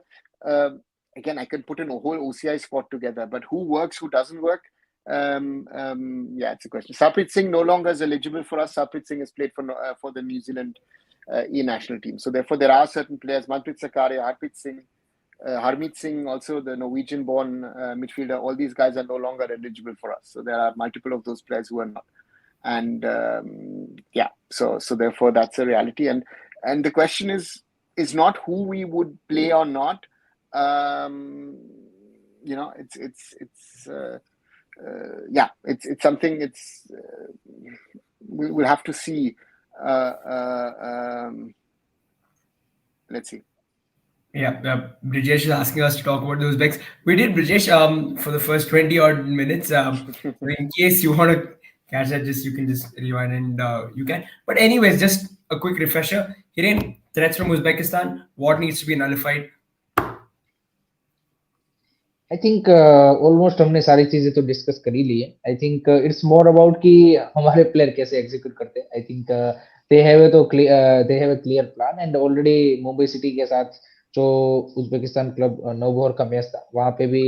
Again, I can put in a whole OCI squad together, but who works, who doesn't work? Yeah, it's a question. Sarpreet Singh no longer is eligible for us. Sarpreet Singh has played for the New Zealand E national team. So therefore, there are certain players: Manpreet Zakaria, Harpreet Singh, Harmeet Singh, also the Norwegian-born midfielder. All these guys are no longer eligible for us. So there are multiple of those players who are not. And yeah, so therefore that's a reality. And the question is not who we would play or not. You know, it's something. We will have to see. Let's see. Yeah, Brijesh is asking us to talk about the Uzbeks. We did, Brijesh, for the first 20 odd minutes. In case you want to catch that, you can just rewind and you can. But anyways, just a quick refresher. Hiren, threats from Uzbekistan. What needs to be nullified? I think almost हमने सारी चीजें तो discuss कर ही ली है. I think it's more about कि हमारे player कैसे execute करते हैं. I think they have a clear plan, and already Mumbai city के साथ जो उज्बेकिस्तान क्लब नवभोर का मैच था, वहां पे भी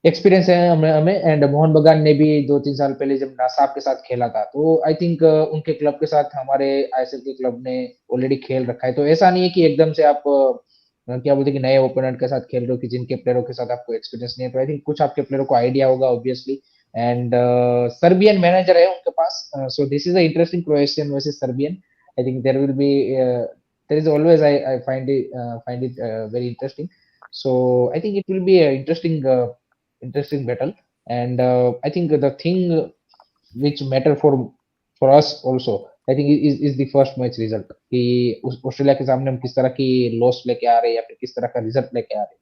एक्सपीरियंस है हमें. एंड मोहन बगान ने भी 2-3 साल पहले जब नासाब के साथ खेला था, तो आई थिंक उनके क्लब के साथ हमारे आईएसएल के क्लब ने ऑलरेडी खेल रखा है. तो ऐसा नहीं है कि एकदम से आप क्या बोलते कि नए ओपोनेंट के साथ खेल रहे हो कि जिनके प्लेयरों के साथ आपको एक्सपीरियंस नहीं है. तो आई थिंक कुछ आपके प्लेयरों को आइडिया होगा ऑब्वियसली, and Serbian manager है उनके पास. So this is an interesting Croatian versus Serbian. I think there will be there is always I find it very interesting. So I think it will be an interesting battle, and I think the thing which matter for us also, I think is the first match result कि Australia के सामने हम किस तरह की loss लेके आ रहे हैं या फिर किस तरह का रिजल्ट लेके आ रहे हैं.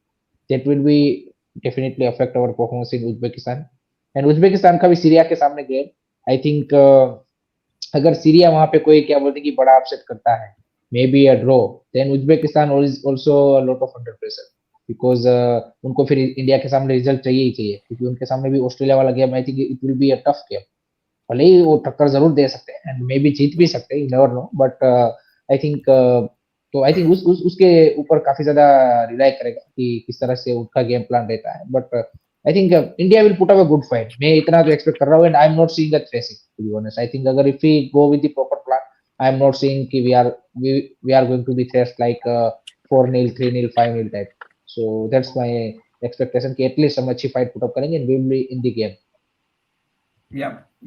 That will be definitely affect our performance in Uzbekistan. And Uzbekistan का भी सीरिया के सामने गेम, आई थिंक अगर सीरिया वहां पे कोई क्या बोलते हैं कि बड़ा अपसेट करता है, maybe a draw, then Uzbekistan is also lot of under pressure because उनको फिर इंडिया के सामने रिजल्ट चाहिए ही चाहिए, क्योंकि उनके सामने भी ऑस्ट्रेलिया वाला game, I think it will be a tough game. भले ही वो टक्कर जरूर दे सकते हैं एंड मे बी जीत भी सकते हैं, you never know, but I think तो आई थिंक उसके ऊपर काफी ज्यादा रिलाई करेगा कि किस तरह से उनका गेम प्लान रहता है. But I think India will put up a good fight, मैं इतना तो एक्सपेक्ट कर रहा हूँ. And I am not seeing a thrashing, to be honest. I think अगर if we go with the proper plan, I am not seeing कि we are going to be thrashed like 4-0 3-0 5-0 type. So that's my expectation कि at least हम अच्छी fight put up करेंगे and we will be in the game.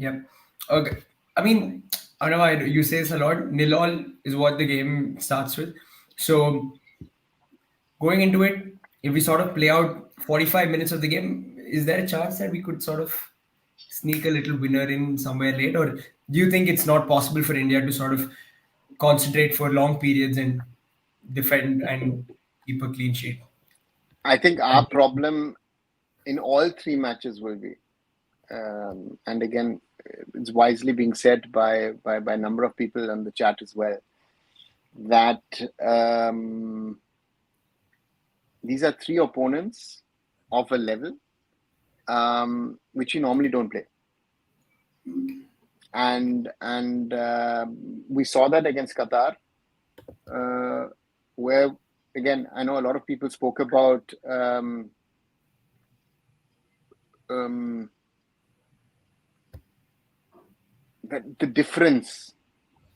Yeah. Okay. I mean, I know you say this a lot. Nil all is what the game starts with. So going into it, if we sort of play out 45 minutes of the game, is there a chance that we could sort of sneak a little winner in somewhere late? Or do you think it's not possible for India to sort of concentrate for long periods and defend and keep a clean sheet? I think our problem in all three matches will be, and again, it's wisely being said by a number of people on the chat as well, that these are three opponents of a level which you normally don't play. And we saw that against Qatar, where again, I know a lot of people spoke about the difference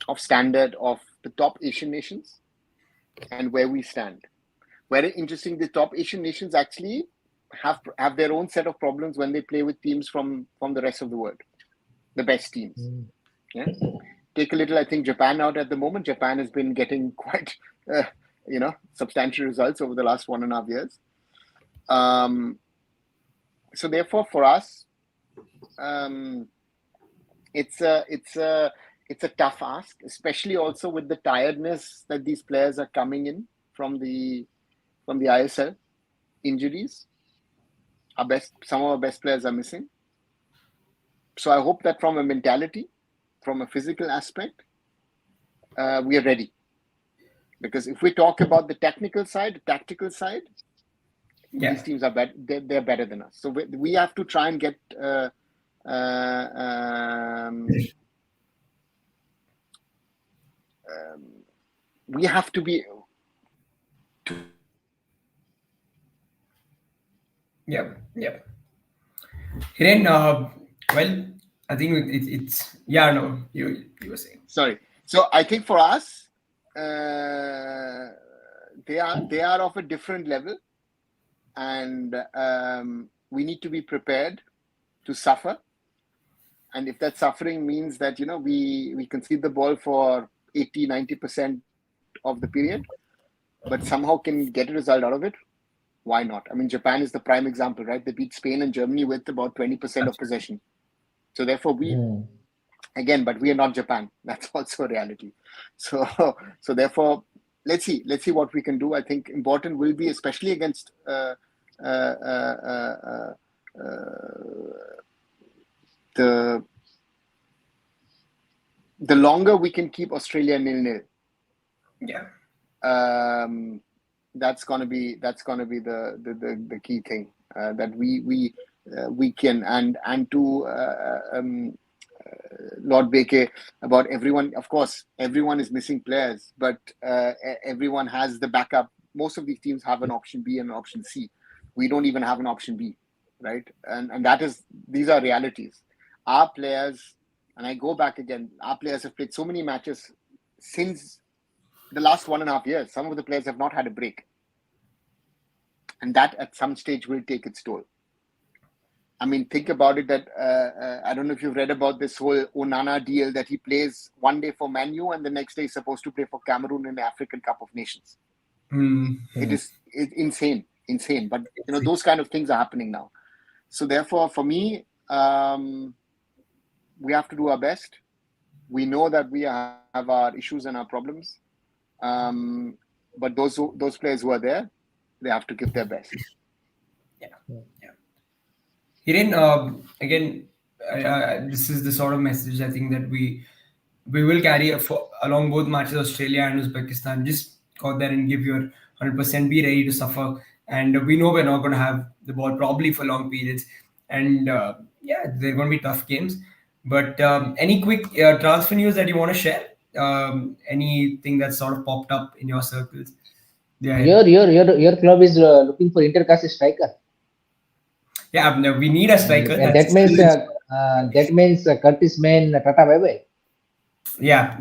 of standard of the top Asian nations and where we stand. Very interesting, the top Asian nations actually have their own set of problems when they play with teams from the rest of the world, the best teams. Yeah. Take a little, I think, Japan out at the moment. Japan has been getting quite, substantial results over the last 1.5 years. So therefore, for us, it's a tough ask, especially also with the tiredness that these players are coming in from the ISL injuries. Some of our best players are missing. So I hope that from a mentality, from a physical aspect, we are ready. Because if we talk about the tactical side, Yeah. these teams are better. They're better than us. So we have to try and get. We have to be. Yeah. Hiren, well, I think it's yeah. No, you were saying. Sorry. So I think for us, they are of a different level, and we need to be prepared to suffer. And if that suffering means that we concede the ball for 80-90% of the period, but somehow can get a result out of it, why not? I mean, Japan is the prime example, right? They beat Spain and Germany with about 20% of possession. So therefore, again, but we are not Japan. That's also a reality. So therefore, let's see what we can do. I think important will be, especially against the longer we can keep Australia 0-0. Yeah. That's gonna be the key thing, that we can, and to Lord Beke, about everyone. Of course, everyone is missing players, but everyone has the backup. Most of these teams have an option B and an option C. We don't even have an option B, right? And these are realities. Our players, and I go back again, our players have played so many matches since the last 1.5 years. Some of the players have not had a break, and that at some stage will take its toll. I mean, think about it that I don't know if you've read about this whole Onana deal that he plays one day for Man U and the next day he's supposed to play for Cameroon in the African Cup of Nations. It's insane. But those kind of things are happening now. So therefore, for me, we have to do our best. We know that we have our issues and our problems, but those players who are there, they have to give their best. Hiren, again, this is the sort of message I think that we will carry along both matches, Australia and Uzbekistan. Just go out there and give your 100%. Be ready to suffer, and we know we're not going to have the ball probably for long periods. And they're going to be tough games. But any quick transfer news that you want to share? Anything that sort of popped up in your circles? Yeah, Your club is looking for intercaste striker. Yeah, no, we need a striker. And that means Curtis Main, Tata bye bye. Yeah.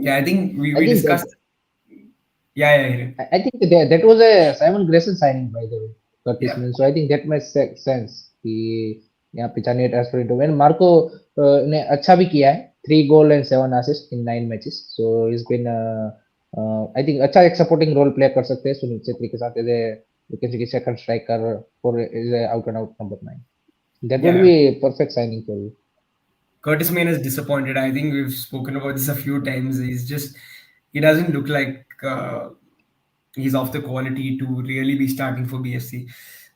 I think we discussed. Yeah. I think that was a Simon Grayson signing, by the way, Curtis Main. So I think that makes sense. कि यहाँ पे चाहिए transfer into when Marco ने अच्छा भी किया है, 3 goals and 7 assists in 9 matches. So he's been I think अच्छा एक supporting role play कर सकते हैं सुनील छेत्री के साथ you can see second striker for is a out and out number 9. That would be a perfect signing for you. Curtis Main is disappointed. I think we've spoken about this a few times. He doesn't look like he's of the quality to really be starting for BFC.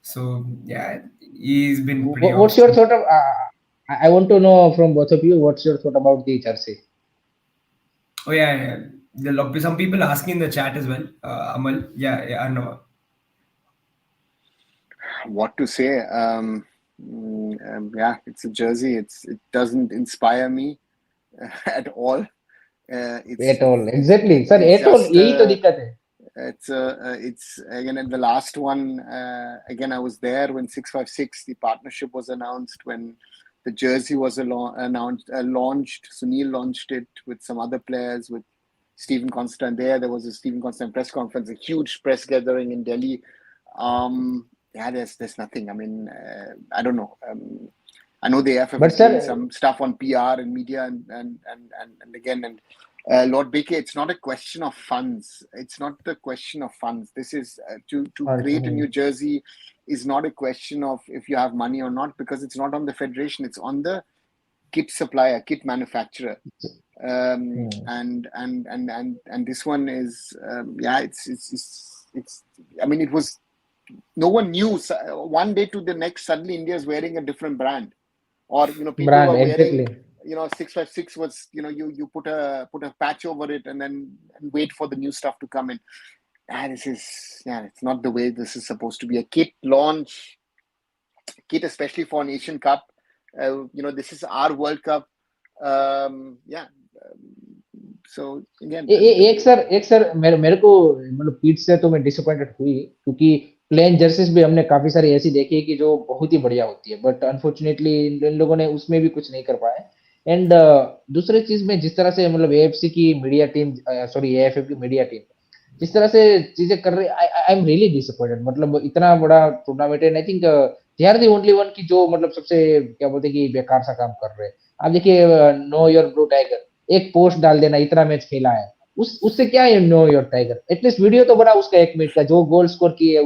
So yeah, he's been pretty. What's your thought of? I want to know from both of you. What's your thought about the jersey? Oh yeah. There'll be some people asking in the chat as well. Amal, I know. What to say? It's a jersey. It doesn't inspire me at all. Exactly, sir. At all. यही तो दिक्कत है. It's again at the last one. Again, I was there when 656 the partnership was announced, when the jersey was launched. Sunil launched it with some other players, with Stephen Constant. There was a Stephen Constant press conference, a huge press gathering in Delhi. There's nothing. I mean, I don't know. I know the AFF is doing some stuff on PR and media and again. Lord Baker, it's not a question of funds. It's not the question of funds. This is to create a new jersey is not a question of if you have money or not, because it's not on the federation. It's on the kit supplier, kit manufacturer. And this one is it's. I mean, it was. No one knew. One day to the next, suddenly India is wearing a different brand, or people were wearing. Exactly. 656 was you put a patch over it and then wait for the new stuff to come in. It's not the way this is supposed to be. A kit launch, especially for an Asian Cup. This is our World Cup. So again, एक sir मेरे को मतलब पीठ से तो मैं disappointed हुई, क्योंकि प्लेन जर्सीज भी हमने काफी सारी ऐसी देखी है कि जो बहुत ही बढ़िया होती है, बट अनफॉर्चुनेटली इन लोगों ने उसमें भी कुछ नहीं कर पाए. एंड दूसरी चीज में जिस तरह से मतलब AFC की मीडिया टीम AFF की मीडिया टीम जिस तरह से चीजें कर रही है, आई एम रियली डिसअपॉइंटेड. मतलब इतना बड़ा टूर्नामेंट है, I think they are the only one की जो मतलब सबसे क्या बोलते हैं कि बेकार सा काम कर रहे हैं. आप देखिए नो योर ब्लू टाइगर, एक पोस्ट डाल देना, इतना मैच खेला है, उससे क्या है know your tiger. At least video तो बना उसका 1 मिनट का, जो गोल स्कोर किए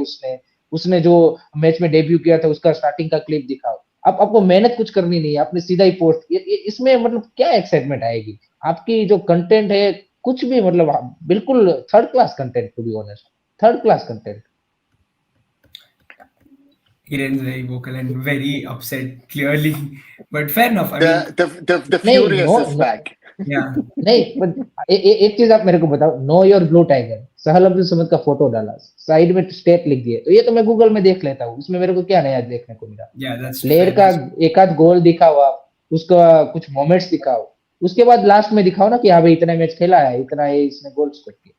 उसने जो मैच में डेब्यू किया था उसका स्टार्टिंग का क्लिप दिखाओ. आपको मेहनत कुछ करनी नहीं है, आपने सीधा ही पोस्ट. इसमें मतलब क्या एक्साइटमेंट आएगी? आपकी जो कंटेंट है कुछ भी मतलब बिल्कुल third class content, to be honest, third class content. Hiren's very vocal and very upset, clearly, but fair enough. I mean, the furious is back. Yeah. नहीं, एक चीज आप मेरे को बताओ, नो योर ब्लू टाइगर, सहल अब्दुल समद का फोटो डाला, side में स्टेट लिख दिए, तो ये तो मैं गूगल में देख लेता हूँ, उसमें मेरे को क्या नया देखने को मिला? प्लेयर का एक आध गोल दिखाओ, आप उसका कुछ मोमेंट्स दिखाओ, उसके बाद लास्ट में दिखाओ ना कि हाँ भाई इतना मैच खेला है, इतना इसने गोल स्कोर किया.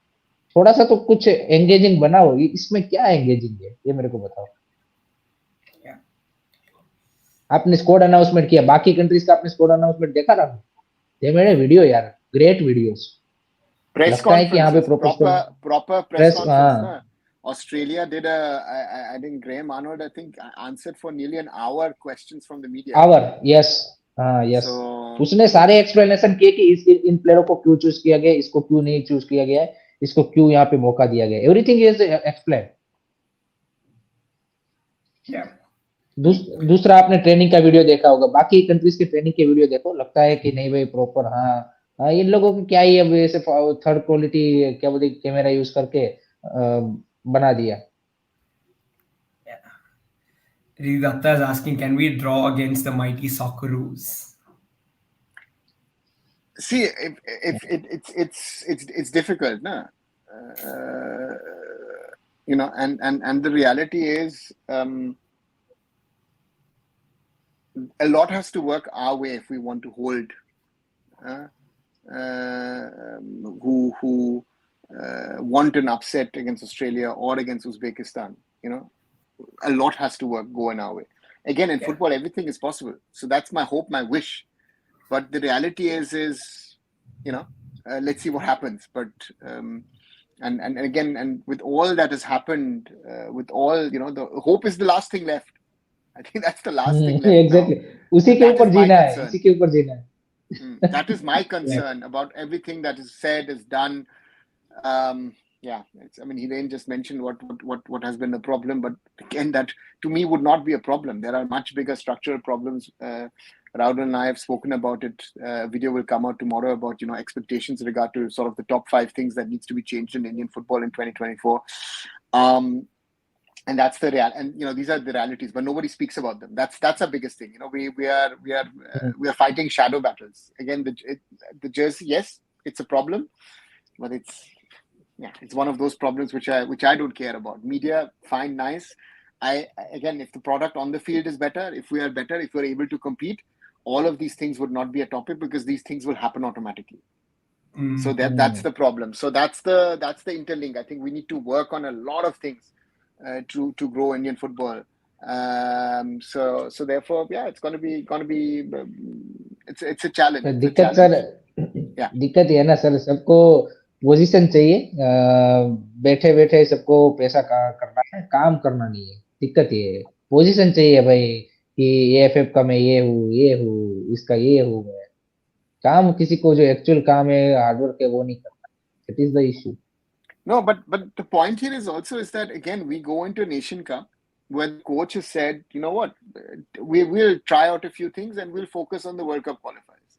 थोड़ा सा तो कुछ एंगेजिंग बनाओ. इसमें क्या एंगेजिंग है ये मेरे को बताओ. आपने स्कोर अनाउंसमेंट किया, बाकी कंट्रीज का आपने स्कोर अनाउंसमेंट देखा ना? ये मेरे वीडियो यार, great videos. Press conference, proper press conference ना, Australia did I think Graham Arnold, I think, answered for nearly an hour questions from the media. Our yes हाँ यस So उसने सारे explanation किए कि इन प्लेयरों को क्यों चूज किया गया, इसको क्यों नहीं चूज किया गया है, इसको क्यों यहाँ पे मौका दिया गया, एवरीथिंग इज एक्सप्लेन. Yeah. दूसरा आपने ट्रेनिंग का वीडियो देखा होगा, बाकी कंट्रीज के ट्रेनिंग के वीडियो देखो, लगता है कि नहीं भाई प्रॉपर. हाँ हाँ, इन लोगों को क्या ही अब ऐसे थर्ड क्वालिटी क्या बोलते कैमरा यूज करके बना दिया. Datta is asking, can we draw against the mighty Socceroos? see, if it's difficult, na? And the reality is, a lot has to work our way if we want to hold who want an upset against Australia or against Uzbekistan. A lot has to go in our way. Again, in football, everything is possible. So that's my hope, my wish. But the reality is let's see what happens. But and again, and with all that has happened, with all the hope is the last thing left. I think that's the last thing left. Exactly. उसी के ऊपर जीना है, उसी के ऊपर जीना है. That is my concern about everything that is said, is done. Hiren just mentioned what has been the problem, but again, that to me would not be a problem. There are much bigger structural problems. Raul and I have spoken about it. A video will come out tomorrow about expectations in regard to sort of the top 5 things that needs to be changed in Indian football in 2024. And that's the real, and these are the realities, but nobody speaks about them. That's our biggest thing. We are fighting shadow battles. Again, the jersey, yes, it's a problem, but it's one of those problems which I don't care about. Media, fine, nice. Again, if the product on the field is better, if we are better, if we're able to compete, all of these things would not be a topic because these things will happen automatically. So that's the problem. So that's the interlink. I think we need to work on a lot of things to grow Indian football. So therefore, it's going to be it's a challenge. दिक्कत sir, दिक्कत ये है ना sir, सबको position चाहिए, बैठे बैठे सबको पैसा करना है, काम करना नहीं है. दिक्कत ये है, पोजीशन चाहिए भाई कि एएफएफ का मैं ये हूँ, इसका ये हूँ मैं. काम किसी को जो एक्चुअल काम है, हार्डवर्क है, वो नहीं करना. That is the issue. No, but the point here is that again we go into a Nation Cup where the coach has said, you know what, we will try out a few things and we'll focus on the World Cup qualifiers.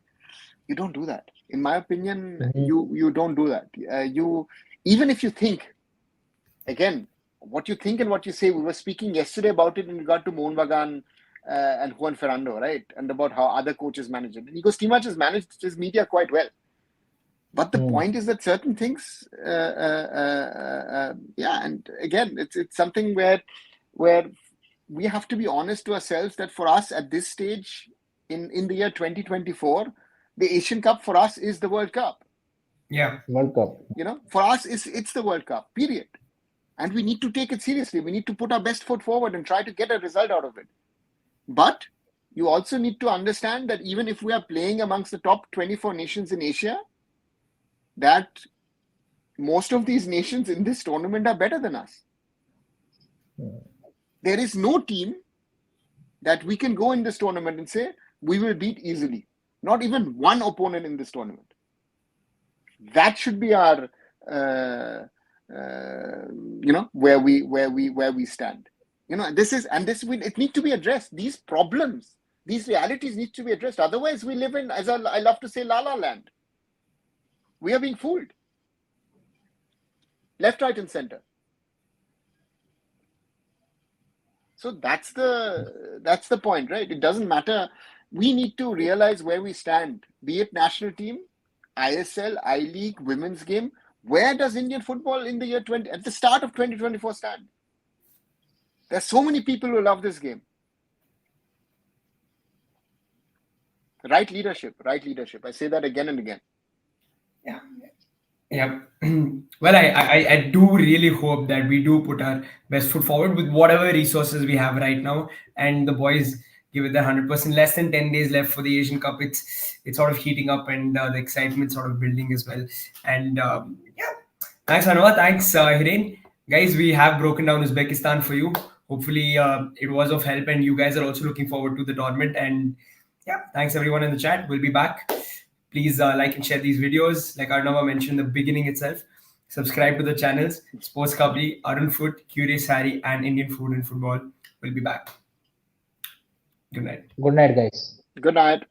You don't do that. In my opinion, you don't do that. Even if you think, again, what you think and what you say, we were speaking yesterday about it in regard to Mohan Bagan and Juan Ferrando, right? And about how other coaches manage it. Nico Stimac has managed his media quite well. But the point is that certain things, and again, it's something where we have to be honest to ourselves that for us at this stage in the year 2024, the Asian Cup for us is the World Cup. Yeah, World Cup. For us it's the World Cup, period. And we need to take it seriously. We need to put our best foot forward and try to get a result out of it. But you also need to understand that even if we are playing amongst the top 24 nations in Asia, that most of these nations in this tournament are better than us. There is no team that we can go in this tournament and say we will beat easily. Not even one opponent in this tournament. That should be our where we stand. It needs to be addressed. These problems, these realities need to be addressed. Otherwise, we live in, as I love to say, La La Land. We are being fooled. Left, right, and center. So that's the point, right? It doesn't matter. We need to realize where we stand, be it national team, ISL, I-League, women's game. Where does Indian football in the year at the start of 2024 stand? There's so many people who love this game. Right leadership. I say that again and again. Yeah. Well, I do really hope that we do put our best foot forward with whatever resources we have right now, and the boys give it their 100%. Less than 10 days left for the Asian Cup. It's sort of heating up, and the excitement sort of building as well. And thanks Anwar, thanks Hiren. guys, we have broken down Uzbekistan for you. Hopefully, it was of help, and you guys are also looking forward to the tournament. And yeah, thanks everyone in the chat. We'll be back. Please like and share these videos. Like Arnava mentioned in the beginning itself, subscribe to the channels Sports Khabri, Arun Foot, Curious Harry, and Indian Food and Football. We'll be back. Good night. Good night, guys. Good night.